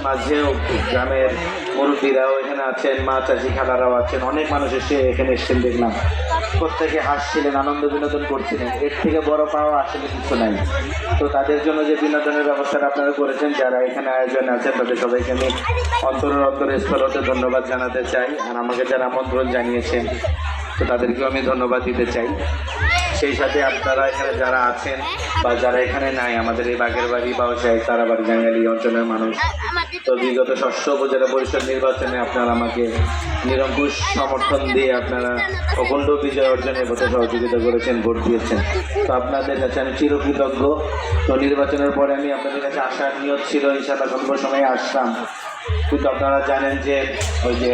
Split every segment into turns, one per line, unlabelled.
মাঝেও গ্রামের মুরব্বীরাও এখানে আছেন, মা চাচি খালারাও আছেন, অনেক মানুষ এসে এখানে এসেছেন দেখলাম। প্রত্যেকে হাসছিলেন, আনন্দ বিনোদন করছিলেন। এর থেকে বড় পাওয়া আসলে কিছু নাই। তো তাদের জন্য যে বিনোদনের ব্যবস্থাটা আপনারা করেছেন, যারা এখানে আয়োজনে আছেন তাদের সবাইকে আমি অন্তরের স্থলতে ধন্যবাদ জানাতে চাই। আর আমাকে যারা আমন্ত্রণ জানিয়েছেন তো তাদেরকেও আমি ধন্যবাদ দিতে চাই। সেই সাথে আপনারা এখানে যারা আছেন বা যারা এখানে নাই, আমাদের এই বাগেরবাড়ি বাউসাই তারাবাড়ি জাঙ্গালি অঞ্চলের মানুষ, তো বিগত ষষ্ঠ উপজেলা পরিষদ নির্বাচনে আপনারা আমাকে নিরঙ্কুশ সমর্থন দিয়ে আপনারা অখণ্ড বিজয় অর্জনের পথে সহযোগিতা করেছেন, ভোট দিয়েছেন। তো আপনাদের কাছে আমি চিরকৃতজ্ঞ। তো নির্বাচনের পরে আমি আপনাদের কাছে আসার নিয়ত ছিল, ইনশাআল্লাহ সর্ব সময় আসতাম, কিন্তু আপনারা জানেন যে ওই যে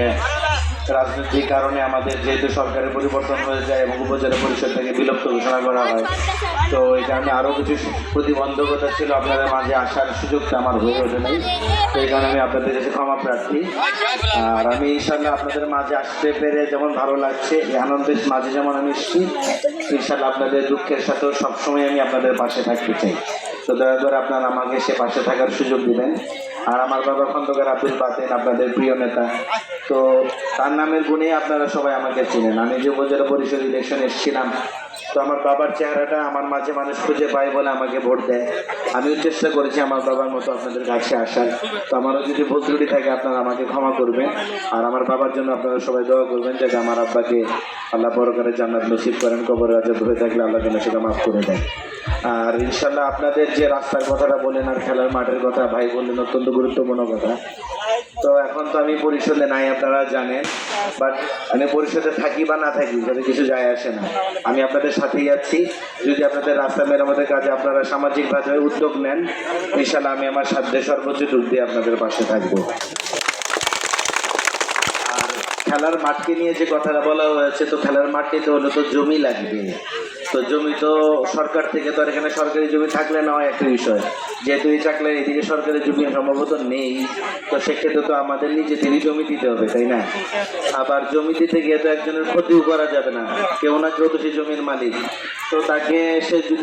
রাজনৈতিক কারণে আমাদের যেহেতু সরকারের পরিবর্তন হয়ে যায় এবং উপজেলা পরিষদ থেকে বিলুপ্ত ঘোষণা করা হয়, তো এই কারণে আরও কিছু প্রতিবন্ধকতা ছিল, আপনাদের মাঝে আসার সুযোগটা আমার হয়ে ওঠে নাই। তো এই কারণে আমি আপনাদের কাছে ক্ষমা প্রার্থী। আর আমি ইনশাল্লাহ আপনাদের মাঝে আসতে পেরে যেমন ভালো লাগছে, এই আনন্দের মাঝে যেমন আমি এসেছি, ইনশাল্লাহ আপনাদের দুঃখের সাথেও সবসময় আমি আপনাদের পাশে থাকতে চাই। তো দয়া করে আপনারা আমাকে সে পাশে থাকার সুযোগ দিবেন। আর আমার বাবা খন্দকার আব্দুল বাতেন, আপনাদের প্রিয় নেতা, তো তার নামের গুণেই আপনারা সবাই আমাকে চিনেন। আমি যে উপজেলা পরিষদ ইলেকশন এসেছিলাম, তো আমার বাবার চেহারাটা আমার মাঝে মানুষ খুঁজে পায় বলে আমাকে ভোট দেয়। আমিও চেষ্টা করেছি আমার বাবার মতো আপনাদের কাছে আসার। তো আমারও যদি ভুল ত্রুটি থাকে আপনারা আমাকে ক্ষমা করবেন। আর আমার বাবার জন্য আপনারা সবাই দোয়া করবেন যাতে আমার আব্বাকে আল্লাহ পরকালে জান্নাত নসিব করেন, কবরে আযাব হয়ে থাকলে আল্লাহ যেন সেটা মাফ করে দেন। আর ইনশাল্লাহ আপনাদের যে রাস্তার কথাটা বলেন আর খেলার মাঠের কথা ভাই বললেন, অত্যন্ত গুরুত্বপূর্ণ কথা। তো এখন তো আমি পরিষদে নাই, আপনারা জানেন, বাট আমি পরিষদে থাকি বা না থাকি যাতে কিছু যায় আসে না, আমি আপনাদের সাথেই আছি। যদি আপনাদের রাস্তা মেরামতের কাজে আপনারা সামাজিকভাবে উদ্যোগ নেন, ইনশাল্লাহ আমি আমার সাধ্যে সর্বোচ্চ ডুব দিয়ে আপনাদের পাশে থাকবো। আর খেলার মাঠকে নিয়ে যে কথাটা বলা হয়েছে, তো খেলার মাঠ নিতে হলে তো জমি লাগবে। তো জমি তো সরকার থেকে, তো আর এখানে সরকারি জমি থাকলে না হয় একটা বিষয়, যেহেতু এই চাকলে এদিকে সরকারি জমি সম্ভবত নেই, তো সেক্ষেত্রে তো আমাদের নিজেদেরই জমি দিতে হবে, তাই না? আবার জমি দিতে গিয়ে তো একজনের ক্ষতিও করা যাবে না, কেউ না কেউ তো সেই জমির মালিক। তো তাকে সে যদি